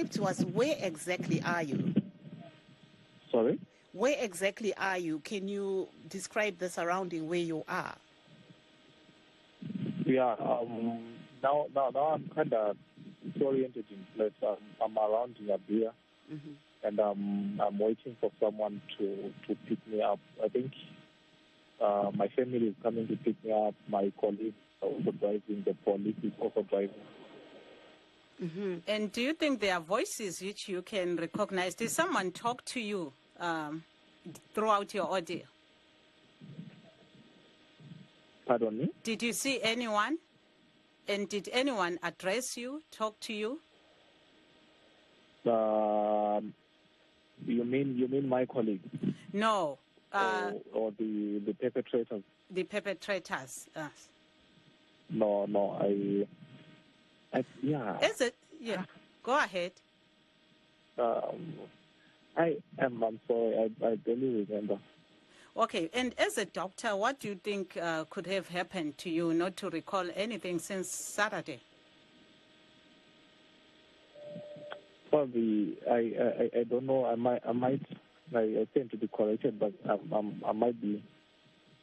describe to us, where exactly are you? Sorry? Where exactly are you? Can you describe the surrounding where you are? Yeah, now I'm kind of disoriented in place. I'm around Nyabira, and I'm waiting for someone to pick me up. I think my family is coming to pick me up. My colleagues are also driving. The police is also driving. And do you think there are voices which you can recognize? Did someone talk to you throughout your ordeal? Pardon me? Did you see anyone? And did anyone address you, talk to you? You mean my colleague? No. Or the perpetrators? The perpetrators. Yes. No. Yeah. Is it? Yeah. Go ahead. I'm sorry. I barely remember. Okay. And as a doctor, what do you think could have happened to you not to recall anything since Saturday? Probably, I don't know. I tend to be corrected, but I might be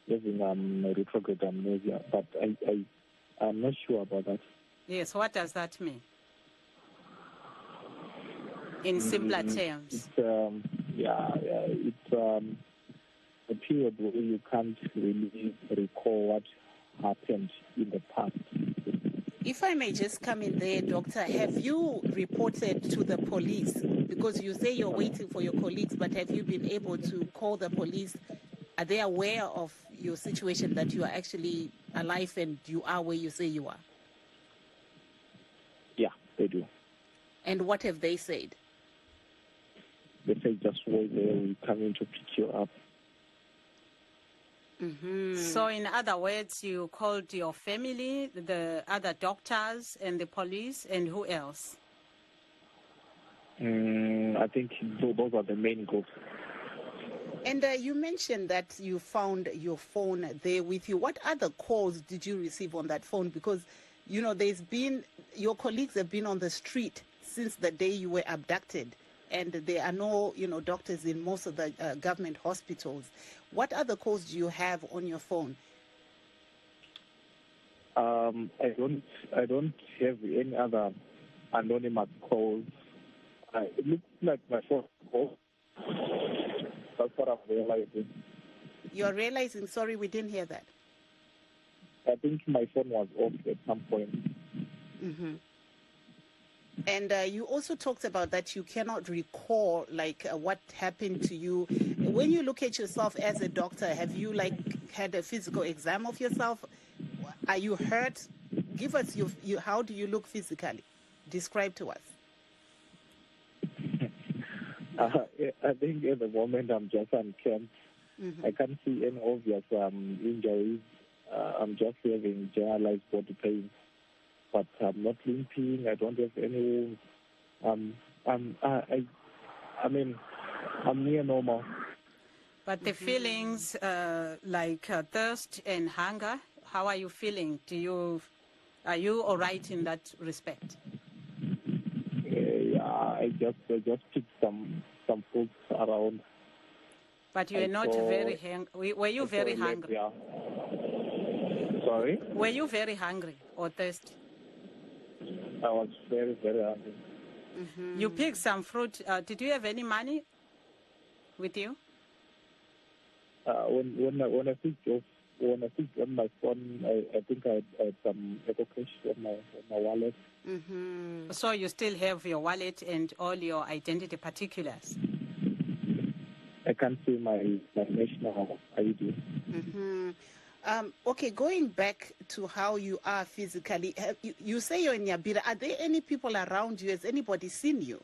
having retrograde amnesia. But I'm not sure about that. Yes. What does that mean? In simpler terms. It's a period where you can't really recall what happened in the past. If I may just come in there, Doctor, have you reported to the police? Because you say you're waiting for your colleagues, but have you been able to call the police? Are they aware of your situation, that you are actually alive and you are where you say you are? Yeah, they do. And what have they said? They say just wait there, we're coming to pick you up. So in other words, you called your family, the other doctors and the police, and who else? I think those are the main groups. And you mentioned that you found your phone there with you. What other calls did you receive on that phone? Because, your colleagues have been on the street since the day you were abducted, and there are no, doctors in most of the government hospitals. What other calls do you have on your phone? I don't have any other anonymous calls. It looks like my phone call. That's what I'm realizing. You're realizing? Sorry, we didn't hear that. I think my phone was off at some point. And you also talked about that you cannot recall, what happened to you. When you look at yourself as a doctor, have you, had a physical exam of yourself? Are you hurt? Give us how do you look physically? Describe to us. I think at the moment I'm just unkempt. I can't see any obvious injuries. I'm just having generalized body pain. But I'm not limping. I don't have any wounds. I'm near normal. But the feelings like thirst and hunger, how are you feeling? Are you all right in that respect? Yeah, I just picked some foods around. But you were not very hungry. Were you very hungry? Sorry? Were you very hungry or thirsty? I was very, very hungry. You picked some fruit. Did you have any money with you? When I picked on my phone, I think I had some Eco Cash on my wallet. So you still have your wallet and all your identity particulars? I can't see my national ID. Okay, going back to how you are physically, you say you're in Nyabira. Are there any people around you? Has anybody seen you?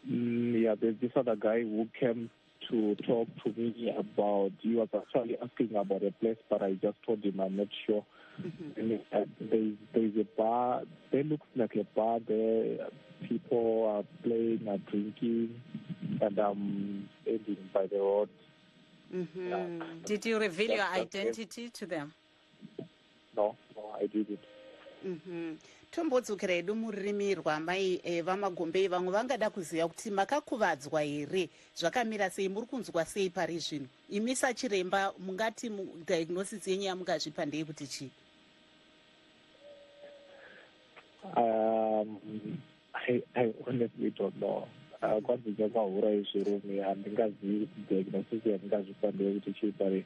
Yeah, there's this other guy who came to talk to me about, he was actually asking about a place, but I just told him I'm not sure. And there's a bar, there looks like a bar there, people are playing, are drinking, and I'm standing by the road. Did you reveal your identity to them? No, I didn't. tombodzokera hedu mururimi rwamai vaMagombeyi. Vamwe vangada kuziva kuti makakuvadzwa here, zvakamira sei, muri kunzwa sei pari zvino? Imi sachiremba mungati diagnosis yenyu yamungazvipa ndeyekuti chii? I honestly don't know. Kwanzi zvakahura izvirumi, handingazivi kuti diagnosis yandingazvipa ndeyekuti chii pari.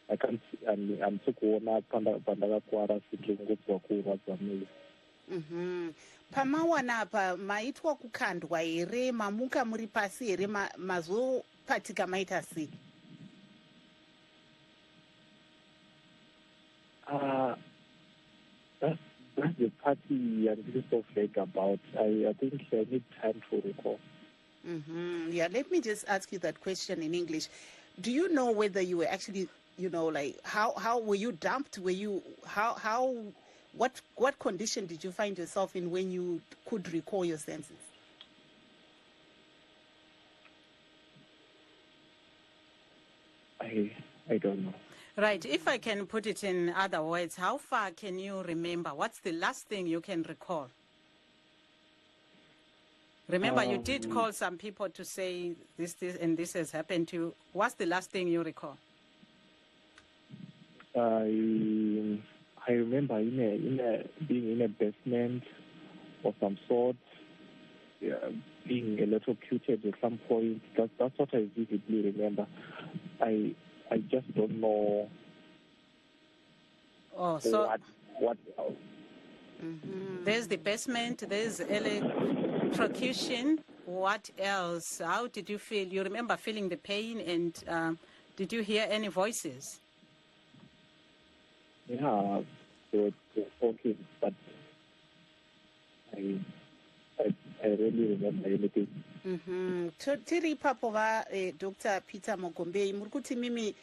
handisi kuona pandakakwara sitingodzwa kurwadza miri. Pamawana apa maitwa kukandwa here, mamuka muri pasi here, mazopatika maita sei? That's the party I'm really so vague about. I think I need time to recall. Yeah, let me just ask you that question in English. Do you know whether you were actually, like how were you dumped? Were you what condition did you find yourself in when you could recall your senses? I don't know. Right. If I can put it in other words, how far can you remember? What's the last thing you can recall? Remember, you did call some people to say this, and this has happened to you. What's the last thing you recall? I remember being in a basement of some sort, being electrocuted at some point. That's what I vividly remember. I just don't know. Oh, so what else? There's the basement. There's electrocution. What else? How did you feel? You remember feeling the pain, and did you hear any voices? Yeah, they were talking, but I really remember anything. Tiri ipapo Dr. Peter Magombeyi, muri kuti mimi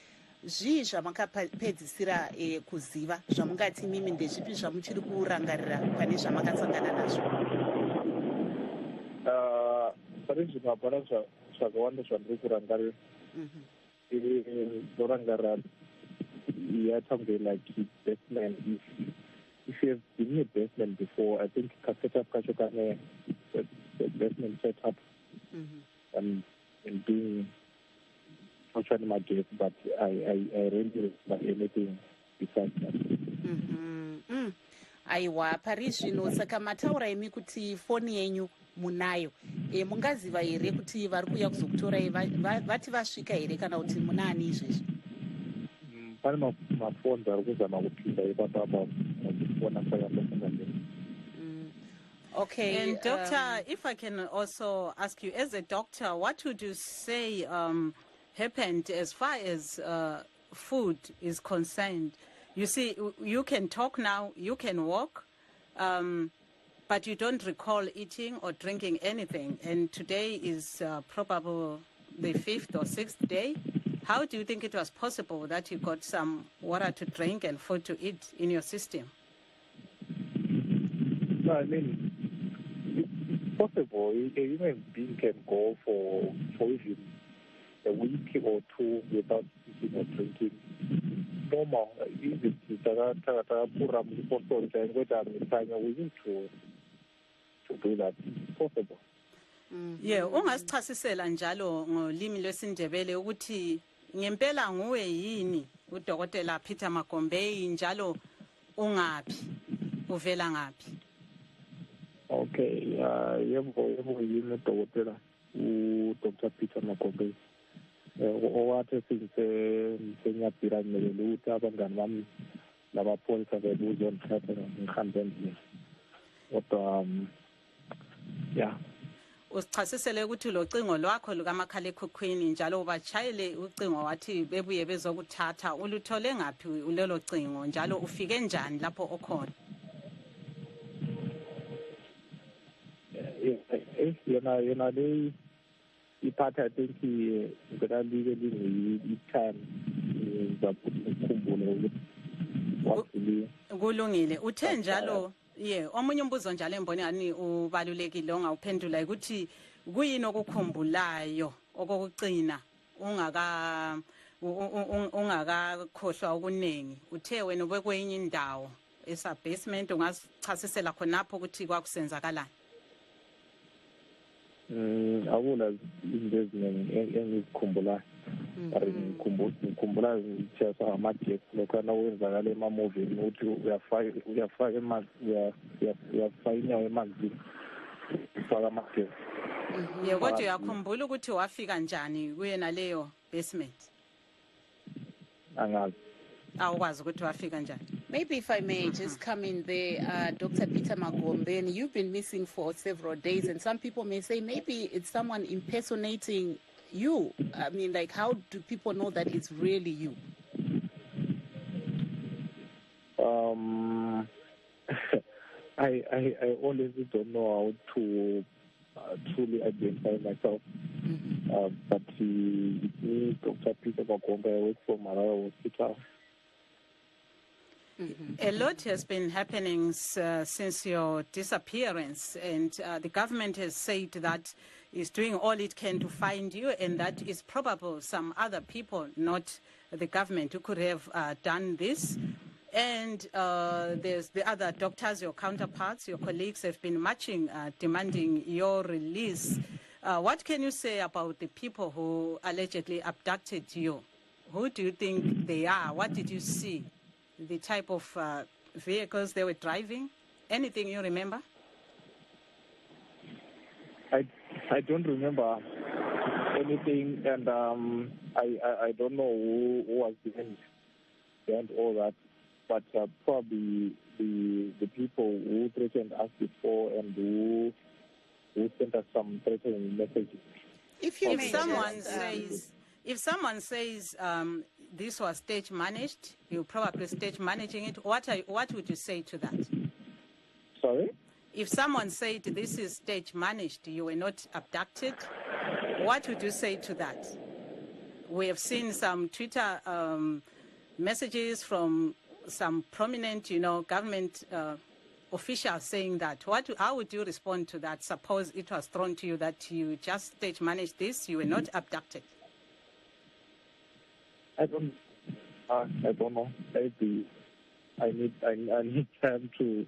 zvii zvamakapedzisira kuziva zvamungati mimi ndezvipi zvamuchiri kurangarira pane zvamakasangana nazvo? Pane zvinhu hapana zvakawanda zvandiri kurangarira. Ndorangarira yatange like basement. If you have been in a basement before, I think setup kacho kane the basement setup and being functioning my guest, but I really remember anything besides that. Aiwa, pari zvino saka mataura imi kuti foni yenyu munayo. Mungaziva here kuti vari kuuya kuzokutorai vati vasvika here kana kuti muna ani izvezvi? Pane mafoni ari kuzama kupinda ipapapa kufona kwayambofunga ndiri. Okay. And doctor, if I can also ask you, as a doctor, what would you say happened as far as food is concerned? You see, you can talk now, you can walk, but you don't recall eating or drinking anything. And today is probably the 5th or 6th day. How do you think it was possible that you got some water to drink and food to eat in your system? I mean, it's possible. A human being can go for even a week or two without eating or drinking. Normal. We need to do that. It's possible. Yeah, ungasichasisela njalo ngolimi lwesindebele ukuthi ngempela nguwe yini uDokotela Peter Magombeyi njalo ungaphi uvela ngaphi? Okay, yebo yini uDokotela uDr. Peter Magombeyi. Owathi Nyabira ngibele ukuthi abangani bami labapholisa bezonithatha ngihambe endlini. Kodwa yeah. Usichasisele ukuthi lo cingo lwakho lukamakhala ekhukhwini njalo ubachayele ucingo wathi bebuye bezokuthatha, uluthole ngaphi ulelo cingo njalo ufike njani lapho okhona? Yena le iphatha I think ngena legally i-time ngikhumbule ukuthi kulungile. Uthe njalo omunye umbuzo njalo emboni ngani ubalulekile ongawuphendula ukuthi kuyini okukhumbulayo okokucina ungakakhohlwa okuningi. Uthe wena ubekwenye indawo esa basement ungasichasisela khonapho ukuthi kwakusenzakalani? Akula into eziningi engizikhumbulayo. Ngikhumbula ngitshesa amagesi lokho nawenzakala emamovini ukuthi uyafaka inyawo emanzini ufaka amagesi. Yebo, kodwa uyakhumbula ukuthi wafika njani kuyena leyo basement? Angazi. Awukwazi ukuthi wafika njani? Maybe if I may just come in there, Dr. Peter Magombeyi, and you've been missing for several days, and some people may say maybe it's someone impersonating you. I mean, like, how do people know that it's really you? I always don't know how to truly identify myself. But it's me, Dr. Peter Magombeyi. I work for Harare Hospital. A lot has been happening since your disappearance, and the government has said that it's doing all it can to find you, and that is probable some other people, not the government, who could have done this. And there's the other doctors, your counterparts, your colleagues have been marching, demanding your release. What can you say about the people who allegedly abducted you? Who do you think they are? What did you see? The type of vehicles they were driving? Anything you remember? I don't remember anything, and I don't know who was behind all that, but probably the people who threatened us before and who sent us some threatening messages. If someone says this was stage managed, you probably stage managing it. What would you say to that? Sorry? If someone said this is stage managed, you were not abducted, what would you say to that? We have seen some Twitter messages from some prominent, government officials saying that. How would you respond to that? Suppose it was thrown to you that you just stage managed this, you were not abducted. I don't know. Maybe I need time to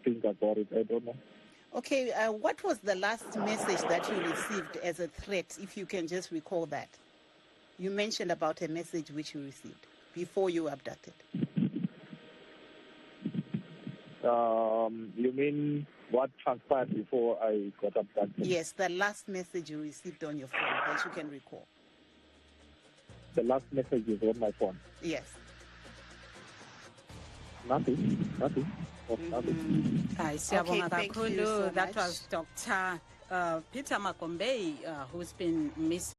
think about it. I don't know. Okay, what was the last message that you received as a threat, if you can just recall that? You mentioned about a message which you received before you were abducted. You mean what transpired before I got abducted? Yes, the last message you received on your phone that you can recall. The last message is on my phone. Yes. Nothing. Nothing. Okay, thank you so that much. was Dr. Peter Magombeyi, who's been missing.